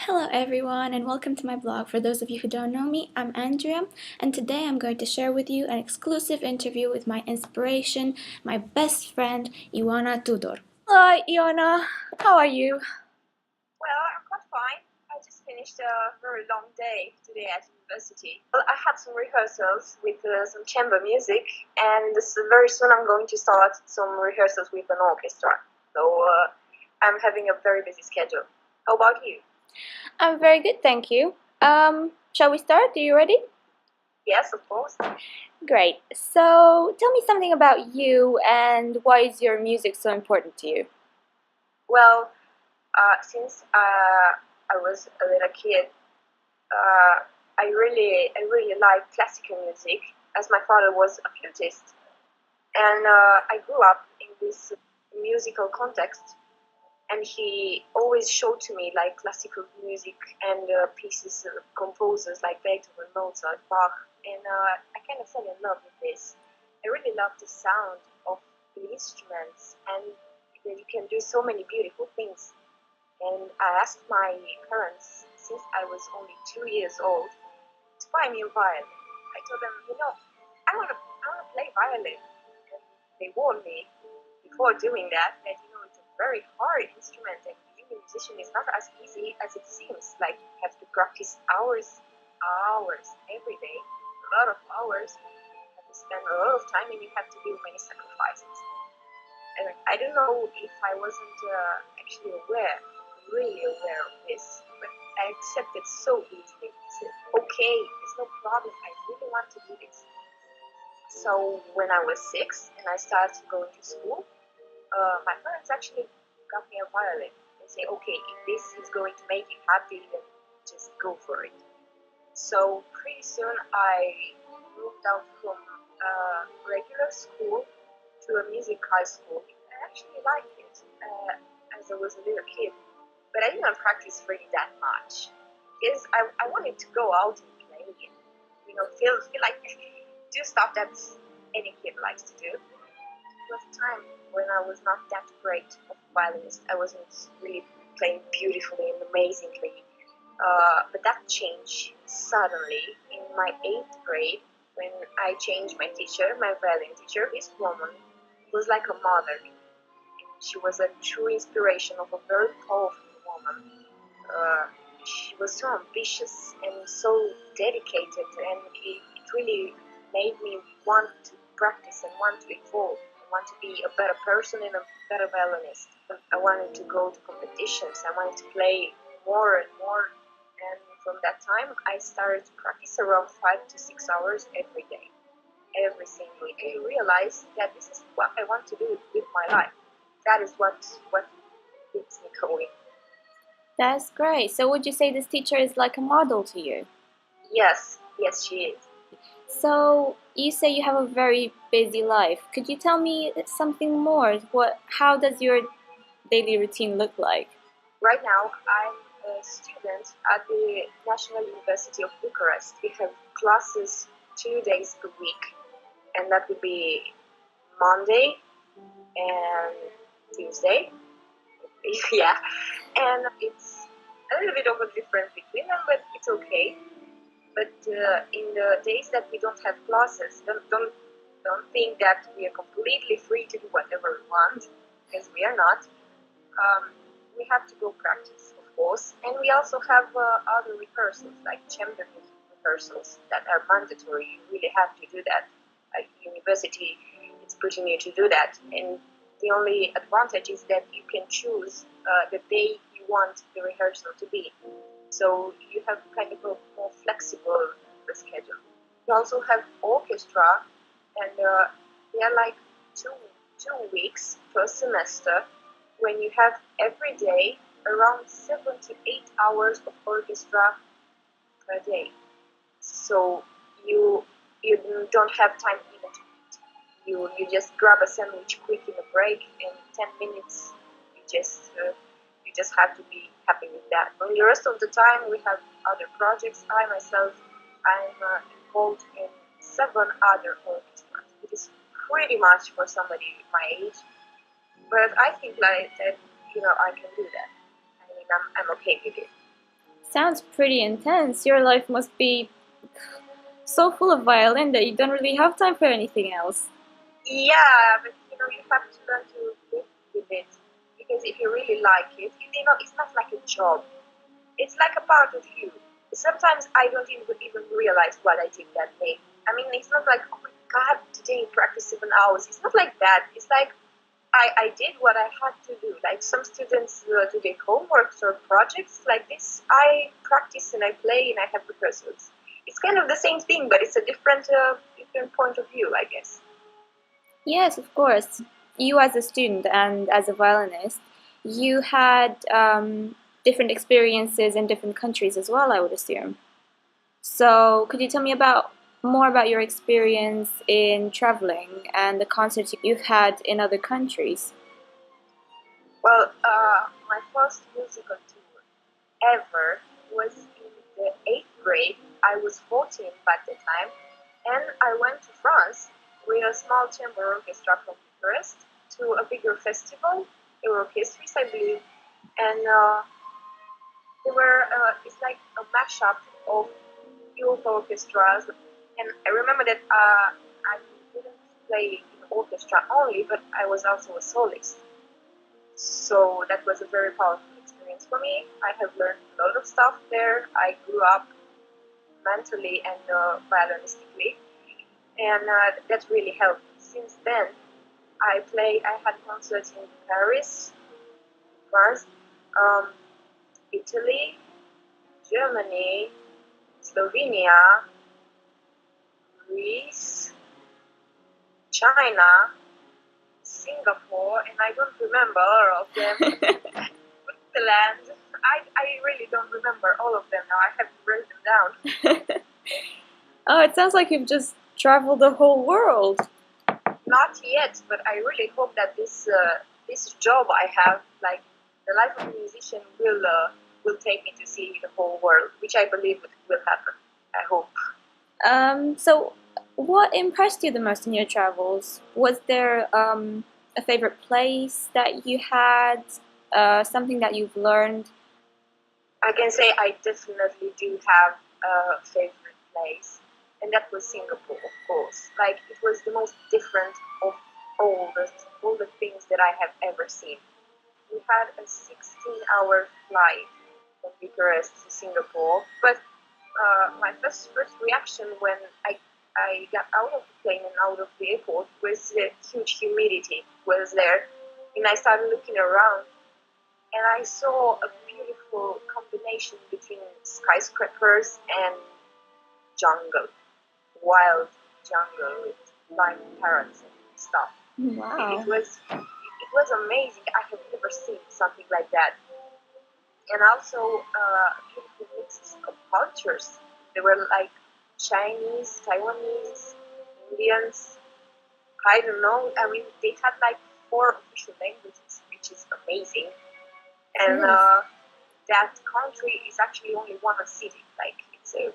Hello everyone and welcome to my blog. For those of you who don't know me, I'm Andrea and today I'm going to share with you an exclusive interview with my inspiration, my best friend, Ioana Tudor. Hello Ioana, how are you? Well, I'm quite fine. I just finished a very long day today at university. Well, I had some rehearsals with some chamber music, and very soon I'm going to start some rehearsals with an orchestra. So I'm having a very busy schedule. How about you? I'm very good, thank you. Shall we start? Are you ready? Yes, of course. Great. So tell me something about you and why is your music so important to you? Well, since I was a little kid, I really like classical music, as my father was a flutist, and I grew up in this musical context, and he always showed to me like classical music and pieces of composers like Beethoven, Mozart, Bach, and I kind of fell in love with this. I really love the sound of the instruments and that you can do so many beautiful things. And I asked my parents, since I was only 2 years old, to buy me a violin. I told them, I want to play violin. And they warned me before doing that it's a very hard instrument and being a musician is not as easy as it seems. Like you have to practice hours every day, a lot of hours. You have to spend a lot of time and you have to do many sacrifices. And I don't know if I wasn't actually really aware of this, but I accepted so easily. I said, okay, it's no problem. I really want to do this. So when I was 6 and I started going to school, my parents actually got me a violin. They say, okay, if this is going to make you happy, then just go for it. So pretty soon I moved out from regular school to a music high school. I actually liked it as I was a little kid, but I didn't practice really that much because I wanted to go out and play and feel like do stuff that any kid likes to do. It was a time when I was not that great of a violinist. I wasn't really playing beautifully and amazingly. But that changed suddenly in my 8th grade when I changed my teacher, my violin teacher. This woman was like a mother. She was a true inspiration of a very powerful woman. She was so ambitious and so dedicated, and it really made me want to practice and want to evolve. I want to be a better person and a better violinist. I wanted to go to competitions. I wanted to play more and more. And from that time, I started to practice around 5 to 6 hours every day, every single day. I realized that this is what I want to do with my life. That is what keeps me going. That's great. So would you say this teacher is like a model to you? Yes, she is. So you say you have a very busy life. Could you tell me something more? How does your daily routine look like? Right now, I'm a student at the National University of Bucharest. We have classes 2 days per week, and that would be Monday and Tuesday. Yeah, and it's a little bit of a difference between them, but it's okay. But in the days that we don't have classes, don't think that we are completely free to do whatever we want, because we are not. We have to go practice, of course, and we also have other rehearsals like chamber music rehearsals that are mandatory. You really have to do that. At university, it's pushing you to do that, and the only advantage is that you can choose the day you want the rehearsal to be. So you have kind of a more flexible schedule. You also have orchestra, and they are like two weeks per semester, when you have every day around 7 to 8 hours of orchestra per day. So you don't have time even to eat. You just grab a sandwich quick in a break, in 10 minutes you just have to be happy with that. But the rest of the time, we have other projects. I myself, I'm involved in 7 other orchestras. It is pretty much for somebody my age, but I think like that, I can do that. I mean, I'm okay with it. Sounds pretty intense. Your life must be so full of violin that you don't really have time for anything else. Yeah, but you have to learn to live with it because if you really like it, it's not like a job. It's like a part of you. Sometimes I don't even realize what I did that day. I mean, it's not like, oh my God, today I practiced 7 hours. It's not like that. It's like I did what I had to do. Like some students do their homeworks or projects like this. I practice and I play and I have rehearsals. It's kind of the same thing, but it's a different point of view, I guess. Yes, of course. You, as a student and as a violinist, you had different experiences in different countries as well, I would assume. So, could you tell me about more about your experience in traveling and the concerts you've had in other countries? Well, my first musical tour ever was in the 8th grade. I was 14 by the time, and I went to France with a small chamber orchestra from Bucharest to a bigger festival, Eurorchestris, I believe, and it's like a mashup of youth orchestras. And I remember that I didn't play in orchestra only, but I was also a soloist. So that was a very powerful experience for me. I have learned a lot of stuff there. I grew up mentally and violinistically, and that really helped. Since then, I had concerts in Paris, France, um, Italy, Germany, Slovenia, Greece, China, Singapore, and I don't remember all of them. Switzerland. I really don't remember all of them now. I have to write them down. Oh, it sounds like you've just traveled the whole world. Not yet, but I really hope that this job I have, like the life of a musician, will take me to see the whole world, which I believe will happen. I hope. So, what impressed you the most in your travels? Was there a favorite place that you had? Something that you've learned? I can say I definitely do have a favorite place, and that was Singapore, of course. Like it was the most different of all the things that I have ever seen. We had a 16-hour flight from Bucharest to Singapore, but my first reaction when I got out of the plane and out of the airport was the huge humidity was there, and I started looking around and I saw a beautiful combination between skyscrapers and jungle, wild jungle with flying parrots and stuff. Wow. It was amazing. I have never seen something like that. And also a beautiful mix of cultures. There were like Chinese, Taiwanese, Indians. I don't know. I mean, they had like 4 official languages, which is amazing. And that country is actually only one city. Like it's a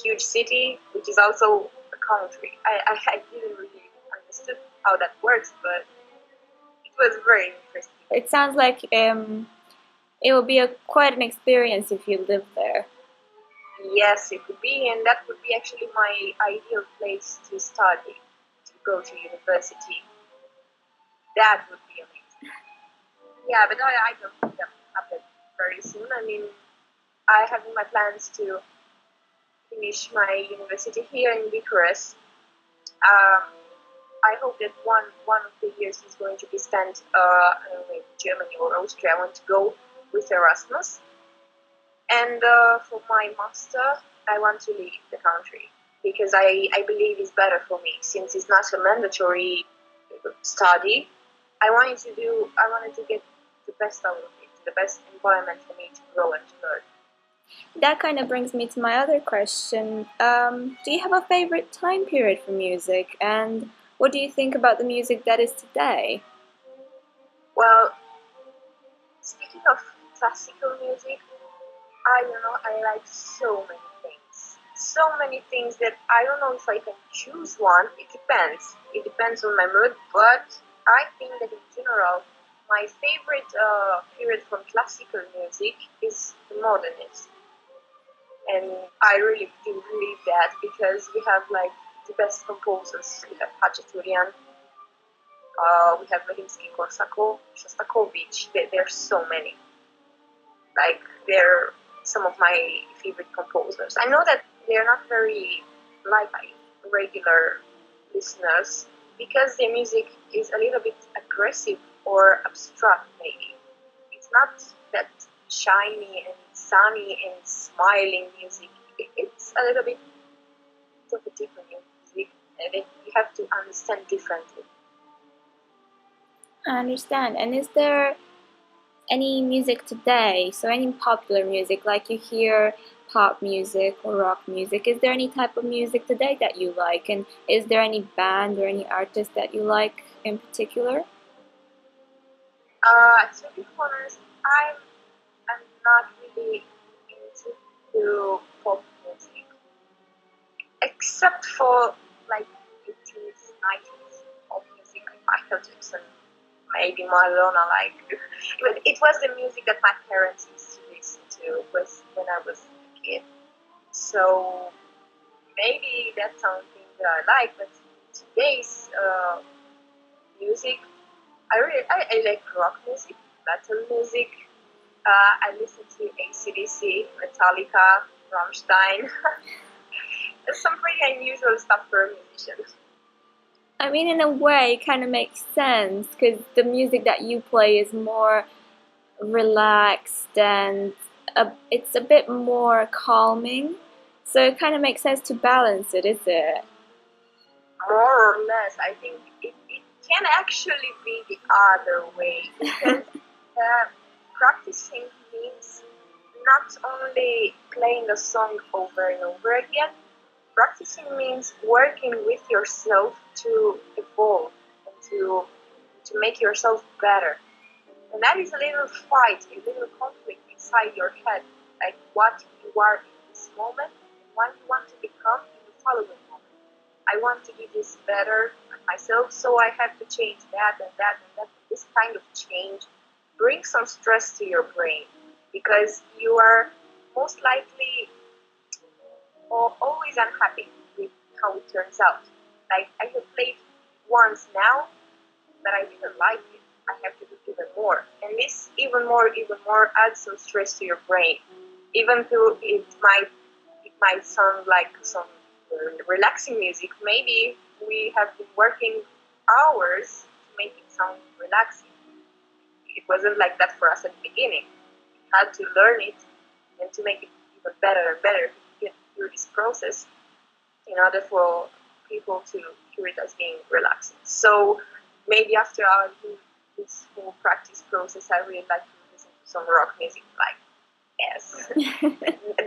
huge city, which is also a country. I didn't really understood how that works, but it was very interesting. It sounds like it will be quite an experience if you live there. Yes, it would be, and that would be actually my ideal place to study, to go to university. That would be amazing. Yeah, but I don't think that will happen very soon. I mean, I have in my plans to finish my university here in Bucharest. Um, I hope that one of the years is going to be spent in Germany or Austria. I want to go with Erasmus, and for my master, I want to leave the country because I believe it's better for me since it's not a mandatory study. I wanted to get the best out of it, the best environment for me to grow and to learn. That kind of brings me to my other question. Do you have a favorite time period for music, and what do you think about the music that is today? Well, speaking of classical music, I like so many things that I don't know if I can choose one. It depends. It depends on my mood, but I think that in general, my favorite period from classical music is the modernist. And I really do believe that because we have like the best composers. We have Hachaturian, we have Rimsky-Korsakov, Shostakovich. There's so many. Like they're some of my favorite composers. I know that they're not very liked by regular listeners because their music is a little bit aggressive or abstract. Maybe it's not that shiny and sunny and smiling music. It's a little bit of a different music, and you have to understand differently. I understand. And is there any music today, so any popular music, like you hear pop music or rock music, is there any type of music today that you like? And is there any band or any artist that you like in particular? To be honest, I'm not really into pop music, except for like 80s, 90s pop music, Michael Jackson, maybe Madonna. Like, it was the music that my parents used to listen to was when I was a kid. So maybe that's something that I like. But today's music, I like rock music, metal music. I listen to AC/DC, Metallica, Rammstein. Some pretty unusual stuff for a musician. I mean, in a way, it kind of makes sense because the music that you play is more relaxed and it's a bit more calming. So it kind of makes sense to balance it, is it? More or less, I think it can actually be the other way because practicing means not only playing a song over and over again. Practicing means working with yourself to evolve and to make yourself better. And that is a little fight, a little conflict inside your head, like what you are in this moment and what you want to become in the following moment. I want to be this better at myself, so I have to change that and that and that. This kind of change brings some stress to your brain because you are most likely always unhappy with how it turns out. Like I have played once now, but I didn't like it. I have to do even more, and this even more adds some stress to your brain. Even though it might sound like some relaxing music, maybe we have been working hours to make it sound relaxing. It wasn't like that for us at the beginning. We had to learn it and to make it even better and better to get through this process in order for people to hear it as being relaxing. So maybe after I do this whole practice process, I really like to listen to some rock music. Like, yes,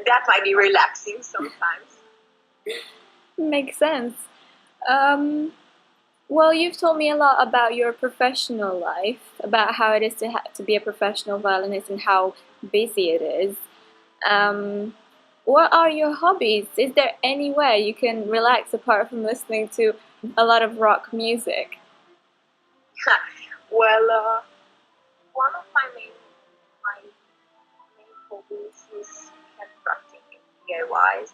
that might be relaxing sometimes. Makes sense. Well, you've told me a lot about your professional life, about how it is to be a professional violinist and how busy it is. Um, what are your hobbies? Is there any way you can relax apart from listening to a lot of rock music? Well, one of my main hobbies is handcrafting and DIYs.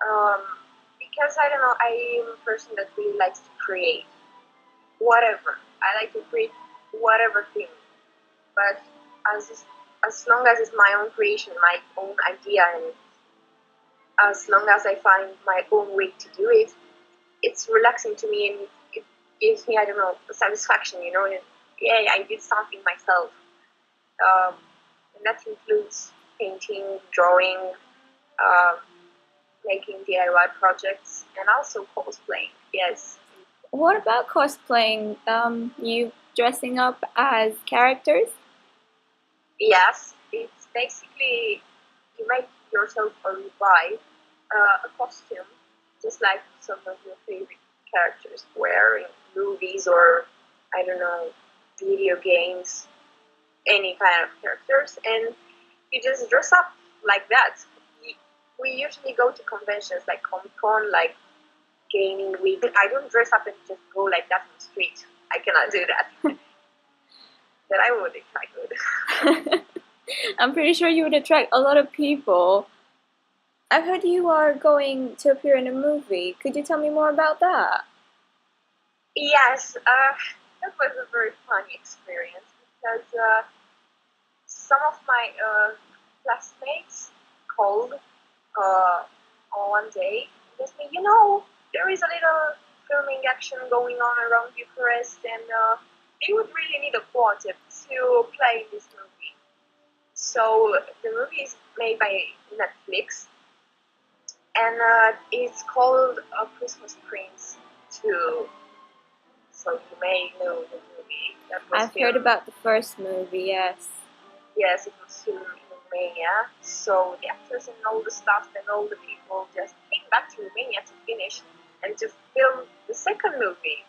Um, because I don't know, I am a person that really likes to create whatever. I like to create whatever thing, but as long as it's my own creation, my own idea, and as long as I find my own way to do it, it's relaxing to me and it gives me, I don't know, satisfaction, and yeah, I did something myself. Um, and that includes painting, drawing, um, making DIY projects, and also cosplaying. Yes. What about cosplaying? You dressing up as characters? Yes, it's basically you make yourself a revive, a costume, just like some of your favorite characters wear in movies or, I don't know, video games, any kind of characters, and you just dress up like that. We usually go to conventions like Comic Con, like gaming week. I don't dress up and just go like that on the street. I cannot do that. But I would if I could. I'm pretty sure you would attract a lot of people. I've heard you are going to appear in a movie. Could you tell me more about that? Yes, that was a very funny experience because some of my classmates called on one day and asked me, there is a little filming action going on around Bucharest, and they would really need a quartet to play this movie. So the movie is made by Netflix, and it's called Christmas Prince 2. So you may know the movie that was I've heard about the first movie, yes. Yes, it was filmed in Romania. So the actors and all the staff and all the people just came back to Romania to finish and to film the second movie.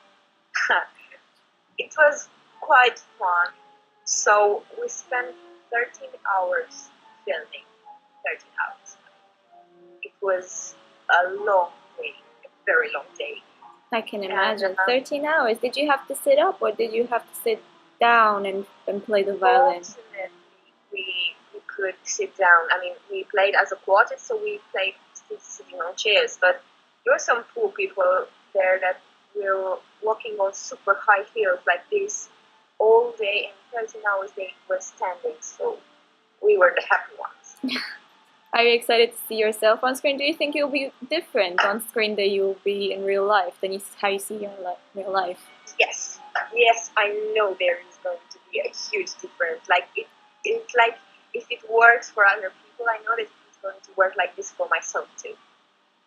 It was quite fun. So we spent 13 hours filming. 13 hours. It was a long day, a very long day. I can imagine. 13 hours. Did you have to sit up or did you have to sit down and play the violin? Fortunately, we could sit down. I mean, we played as a quartet, so we played sitting on chairs. But there were some poor people there that were walking on super high heels like this all day, and 13 hours they were standing. So we were the happy ones. Are you excited to see yourself on screen? Do you think you'll be different on screen than you'll be in real life than how you see your real life? Yes, I know there is going to be a huge difference. Like it's like if it works for other people, I know that it's going to work like this for myself too.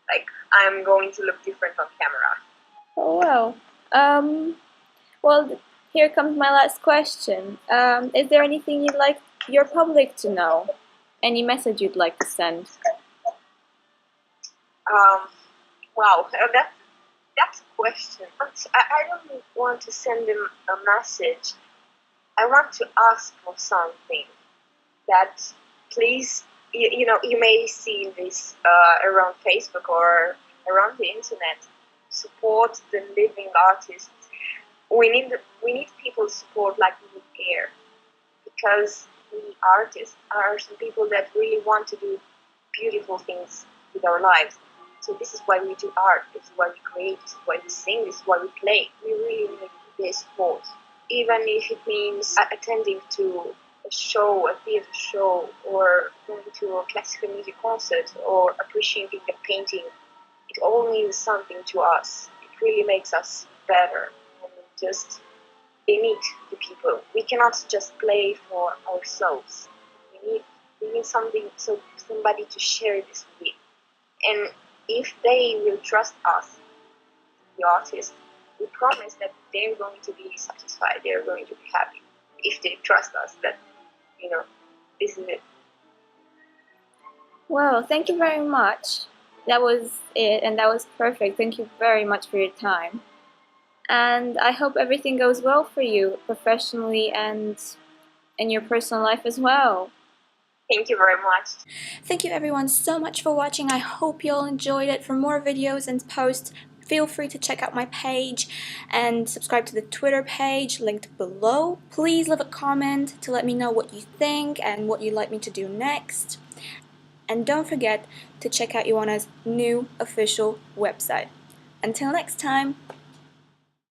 Like I'm going to look different on camera. Oh well. Well, here comes my last question. Is there anything you'd like your public to know? Any message you'd like to send? Wow, that's a question. I don't want to send them a message. I want to ask for something. That please, you may see this around Facebook or around the internet. Support the living artists. We need people's support like we need air, because we artists are some people that really want to do beautiful things with our lives. So this is why we do art. This is why we create. This is why we sing. This is why we play. We really need their support, even if it means attending to a show, a theater show, or going to a classical music concert, or appreciating a painting. It all means something to us. It really makes us better. And just they need the people. We cannot just play for ourselves. We need somebody to share this with. And if they will trust us, the artist, we promise that they're going to be satisfied. They're going to be happy if they trust us that this is it. Well, thank you very much. That was it, and that was perfect. Thank you very much for your time. And I hope everything goes well for you professionally and in your personal life as well. Thank you very much. Thank you everyone so much for watching. I hope you all enjoyed it. For more videos and posts, feel free to check out my page and subscribe to the Twitter page linked below. Please leave a comment to let me know what you think and what you'd like me to do next. And don't forget to check out Ioana's new official website. Until next time!